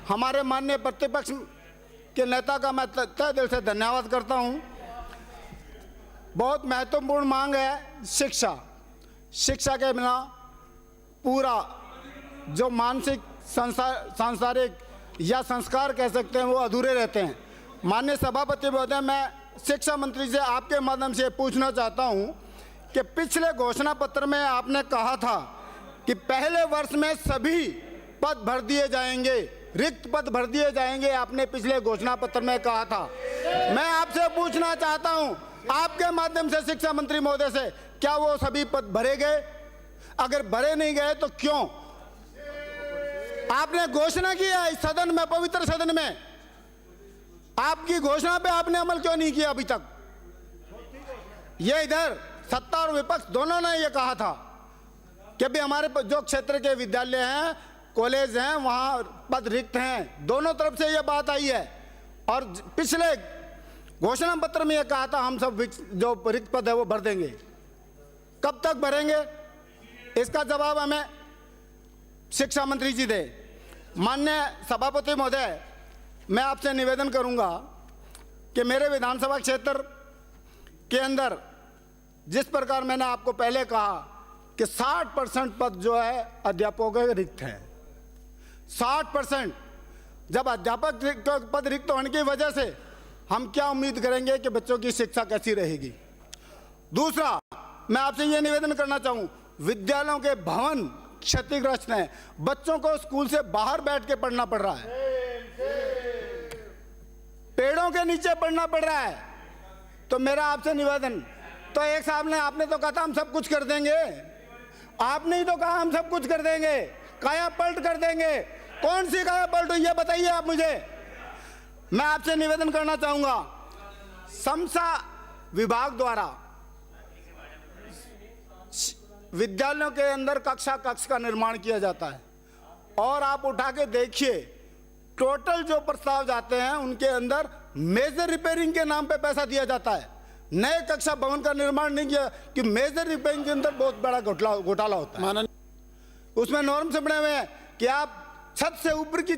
हमारे माननीय प्रतिपक्ष के नेता का मैं तहे दिल से धन्यवाद करता हूं। बहुत महत्वपूर्ण मांग है शिक्षा। शिक्षा के बिना पूरा जो मानसिक सांसारिक या संस्कार कह सकते हैं वो अधूरे रहते हैं। माननीय सभापति महोदय, मैं शिक्षा मंत्री से आपके माध्यम से पूछना चाहता हूं कि पिछले घोषणा पत्र में आपने कहा था कि पहले वर्ष में सभी पद भर दिए जाएंगे, रिक्त पद भर दिए जाएंगे। आपने पिछले घोषणा पत्र में कहा था। मैं आपसे पूछना चाहता हूं आपके माध्यम से शिक्षा मंत्री महोदय से, क्या वो सभी पद भरे गए? अगर भरे नहीं गए तो क्यों? आपने घोषणा की है इस सदन में, पवित्र सदन में, आपकी घोषणा पे आपने अमल क्यों नहीं किया अभी तक? ये इधर सत्ता और विपक्ष दोनों ने ये कहा था कि भी हमारे जो क्षेत्र के विद्यालय हैं, कॉलेज हैं, वहां पद रिक्त हैं। दोनों तरफ से ये बात आई है और पिछले घोषणा पत्र में ये कहा था हम सब जो रिक्त पद है वो भर देंगे। कब तक भरेंगे? इसका जवाब हमें शिक्षा मंत्री जी दे। माननीय सभापति महोदय, मैं आपसे निवेदन करूंगा कि मेरे विधानसभा क्षेत्र के अंदर जिस प्रकार मैंने आपको पहले कहा कि 60% पद जो है अध्यापकों के रिक्त हैं, 60%। जब अध्यापक पद रिक्त होने की वजह से हम क्या उम्मीद करेंगे कि बच्चों की शिक्षा कैसी रहेगी? दूसरा, मैं आपसे यह निवेदन करना चाहूं, विद्यालयों के भवन क्षतिग्रस्त हैं, बच्चों को स्कूल से बाहर बैठ के पढ़ना पड़ रहा है, पेड़ों के नीचे पढ़ना पड़ रहा है। तो मेरा आपसे निवेदन, तो एक साहब ने आपने तो कहा था हम सब कुछ कर देंगे, आपने ही तो कहा हम सब कुछ कर देंगे, काया पलट कर देंगे। कौन सी काया पलट हुई है बताइए आप मुझे। मैं आपसे निवेदन करना चाहूंगा, समसा विभाग द्वारा विद्यालयों के अंदर कक्षा कक्ष का निर्माण किया जाता है और आप उठा के देखिए टोटल जो प्रस्ताव जाते हैं उनके अंदर मेजर रिपेयरिंग के नाम पे पैसा दिया जाता है। नए कक्षा भवन का निर्माण नहीं किया कि मेजर रिपेयरिंग के अंदर बहुत बड़ा घोटाला होता है। उसमें नॉर्म्स बने हुए हैं कि आप छत से ऊपर की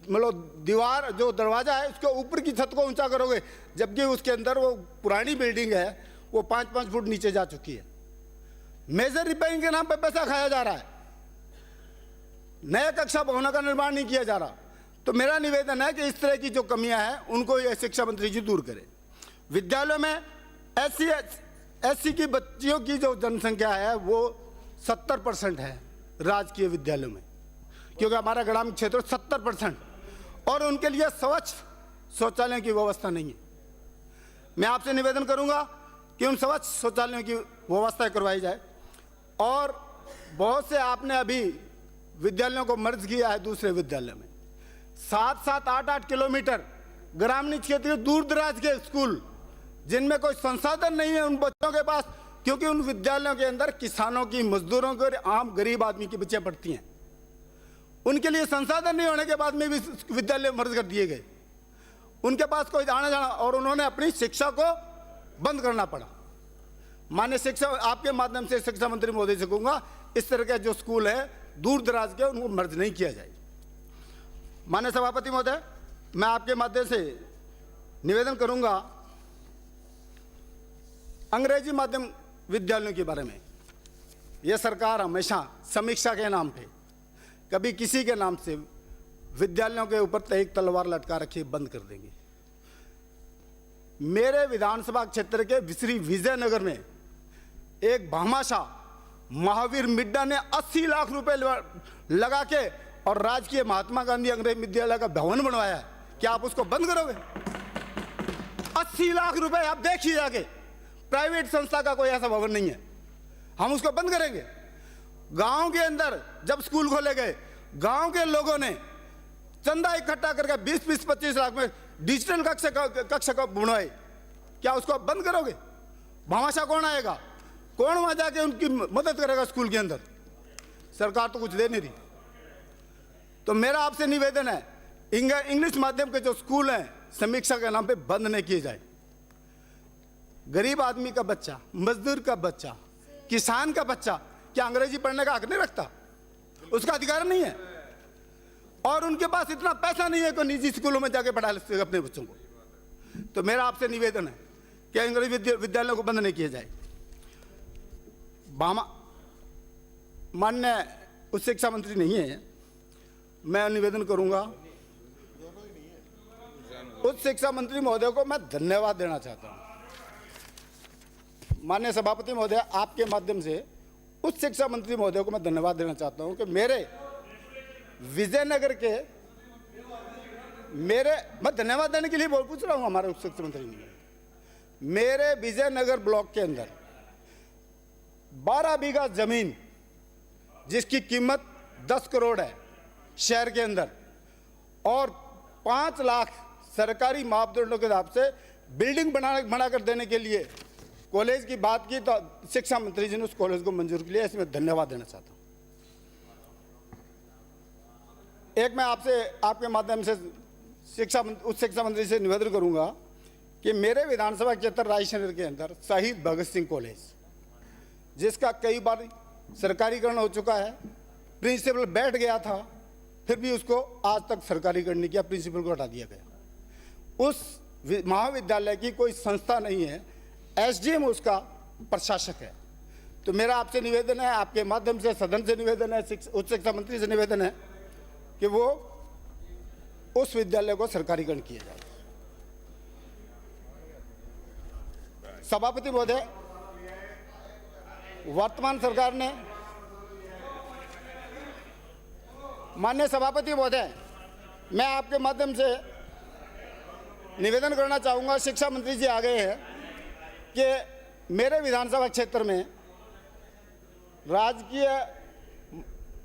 मतलब दीवार जो दरवाजा है उसके ऊपर की छत को ऊंचा करोगे, जबकि उसके अंदर वो पुरानी बिल्डिंग है वो 5-5 फुट नीचे जा चुकी है। मेजर रिपेयरिंग के नाम पे पैसा खाया जा रहा है, नए कक्षा भवनों का निर्माण नहीं किया जा रहा। तो मेरा निवेदन है कि इस तरह की जो कमियां हैं उनको ये शिक्षा मंत्री जी दूर करें। विद्यालयों में एससी की बच्चियों की जो जनसंख्या है वो 70% है राजकीय विद्यालयों में, क्योंकि हमारा ग्रामीण क्षेत्र 70%, और उनके लिए स्वच्छ शौचालयों की व्यवस्था नहीं है। मैं आपसे निवेदन करूंगा कि उन स्वच्छ शौचालयों की व्यवस्था करवाई जाए। और बहुत से आपने अभी विद्यालयों को मर्ज किया है दूसरे विद्यालय में, 7-7, 8-8 किलोमीटर ग्रामीण क्षेत्र दूर दराज के स्कूल जिनमें कोई संसाधन नहीं है उन बच्चों के पास, क्योंकि उन विद्यालयों के अंदर किसानों की, मजदूरों की और आम गरीब आदमी की बच्चियां पढ़ती हैं। उनके लिए संसाधन नहीं होने के बाद में भी विद्यालय मर्ज कर दिए गए, उनके पास कोई आना जाना, और उन्होंने अपनी शिक्षा को बंद करना पड़ा। माननीय शिक्षा, आपके माध्यम से शिक्षा मंत्री महोदय से कहूंगा इस तरह के जो स्कूल है दूर दराज के उनको मर्ज नहीं किया जाए। माननीय सभापति महोदय, मैं आपके माध्यम से निवेदन करूंगा अंग्रेजी माध्यम विद्यालयों के बारे में। यह सरकार हमेशा समीक्षा के नाम पे कभी किसी के नाम से विद्यालयों के ऊपर एक तलवार लटका रखी बंद कर देंगे। मेरे विधानसभा क्षेत्र के श्री विजयनगर में एक भामाशाह महावीर मिड्डा ने 80 लाख रुपए लगा के और राजकीय महात्मा गांधी अंग्रेजी विद्यालय का भवन बनवाया है। क्या आप उसको बंद करोगे? 80 लाख रुपए आप देखिए जाके, प्राइवेट संस्था का कोई ऐसा भवन नहीं है, हम उसको बंद करेंगे? गांव के अंदर जब स्कूल खोले गए, गांव के लोगों ने चंदा इकट्ठा करके 20-25 लाख में डिजिटल कक्षा बनवाए, क्या उसको आप बंद करोगे? भामाशाह कौन आएगा? कौन वहां जाके उनकी मदद करेगा स्कूल के अंदर? सरकार तो कुछ दे नहीं रही। तो मेरा आपसे निवेदन है, इंग्लिश माध्यम के जो स्कूल हैं समीक्षा के नाम पे बंद नहीं किए जाए। गरीब आदमी का बच्चा, मजदूर का बच्चा, किसान का बच्चा क्या अंग्रेजी पढ़ने का हक नहीं रखता? उसका अधिकार नहीं है? और उनके पास इतना पैसा नहीं है कि निजी स्कूलों में जाके पढ़ा सके अपने बच्चों को। तो मेरा आपसे निवेदन है कि अंग्रेजी विद्यालयों को बंद नहीं किया जाए। माननीय उच्च शिक्षा मंत्री नहीं है, मैं निवेदन करूंगा उच्च शिक्षा मंत्री महोदय को मैं धन्यवाद देना चाहता हूं। माननीय सभापति महोदय, आपके माध्यम से उच्च शिक्षा मंत्री महोदय को मैं धन्यवाद देना चाहता हूं कि मेरे विजयनगर के मैं धन्यवाद देने के लिए पूछ रहा हूं हमारे उच्च शिक्षा मंत्री ने मेरे विजयनगर ब्लॉक के अंदर 12 बीघा जमीन जिसकी कीमत 10 करोड़ है शहर के अंदर, और 5 लाख सरकारी मापदंडों के हिसाब से बिल्डिंग बनाकर देने के लिए कॉलेज की बात की, तो शिक्षा मंत्री जी ने उस कॉलेज को मंजूर किया। इसमें धन्यवाद देना चाहता हूं। एक मैं आपसे आपके माध्यम से उच्च शिक्षा मंत्री से निवेदन करूंगा कि मेरे विधानसभा क्षेत्र रायशहर के अंदर शहीद भगत सिंह कॉलेज, जिसका कई बार सरकारीकरण हो चुका है, प्रिंसिपल बैठ गया था, फिर भी उसको आज तक सरकारीकरण नहीं किया, प्रिंसिपल को हटा दिया गया। उस महाविद्यालय की कोई संस्था नहीं है, एसडीएम उसका प्रशासक है। तो मेरा आपसे निवेदन है, आपके माध्यम से सदन से निवेदन है, उच्च शिक्षा मंत्री से निवेदन है कि वो उस विद्यालय को सरकारीकरण किया जाए। सभापति महोदय, वर्तमान सरकार ने, माननीय सभापति महोदय, मैं आपके माध्यम से निवेदन करना चाहूंगा, शिक्षा मंत्री जी आ गए हैं, कि मेरे विधानसभा क्षेत्र में राजकीय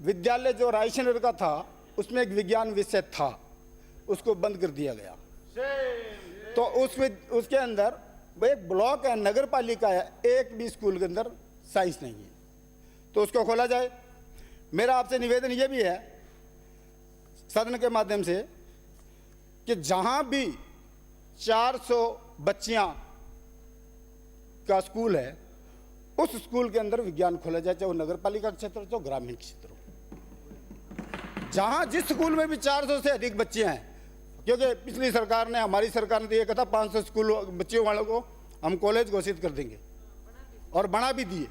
विद्यालय जो रायशहर का था उसमें एक विज्ञान विषय था, उसको बंद कर दिया गया। तो उसके अंदर एक ब्लॉक है, नगर पालिका है, एक भी स्कूल के अंदर साइंस नहीं है, तो उसको खोला जाए। मेरा आपसे निवेदन ये भी है सदन के माध्यम से कि जहां भी 400 बच्चियां का स्कूल है, उस स्कूल के अंदर विज्ञान खोला जाए, चाहे वो नगर पालिका क्षेत्र हो, ग्रामीण क्षेत्र हो। जहां जिस स्कूल में भी 400 से अधिक बच्चियां हैं, क्योंकि पिछली सरकार ने, हमारी सरकार ने तो ये कहा था 500 स्कूल बच्चियों वालों को हम कॉलेज घोषित कर देंगे, और बना भी दिए।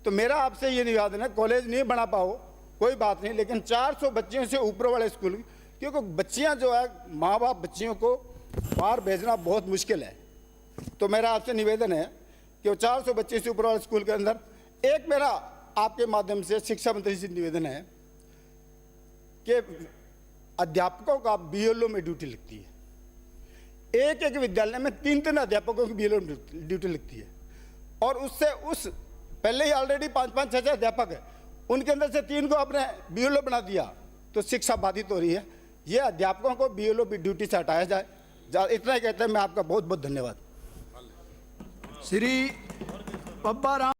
तो मेरा आपसे ये निवेदन है, कॉलेज नहीं बना पाओ कोई बात नहीं, लेकिन 400 बच्चियों से ऊपर वाले स्कूल, क्योंकि बच्चियां जो है, माँ बाप बच्चियों को बाहर भेजना बहुत मुश्किल है। तो मेरा आपसे निवेदन है कि वो 400 बच्चे से ऊपर वाले स्कूल के अंदर, एक मेरा आपके माध्यम से शिक्षा मंत्री से निवेदन है कि अध्यापकों का बीएलओ में ड्यूटी लगती है। एक विद्यालय में 3 अध्यापकों की बीएलओ ड्यूटी लगती है, और उससे पहले ही ऑलरेडी 5-5, 6-6 अध्यापक है, उनके अंदर से 3 को आपने बीएलओ बना दिया, तो शिक्षा बाधित हो रही है। ये अध्यापकों को बीएलओ भी ड्यूटी से हटाया जाए। इतना ही कहते हैं, मैं आपका बहुत बहुत धन्यवाद। श्री पब्बा राम।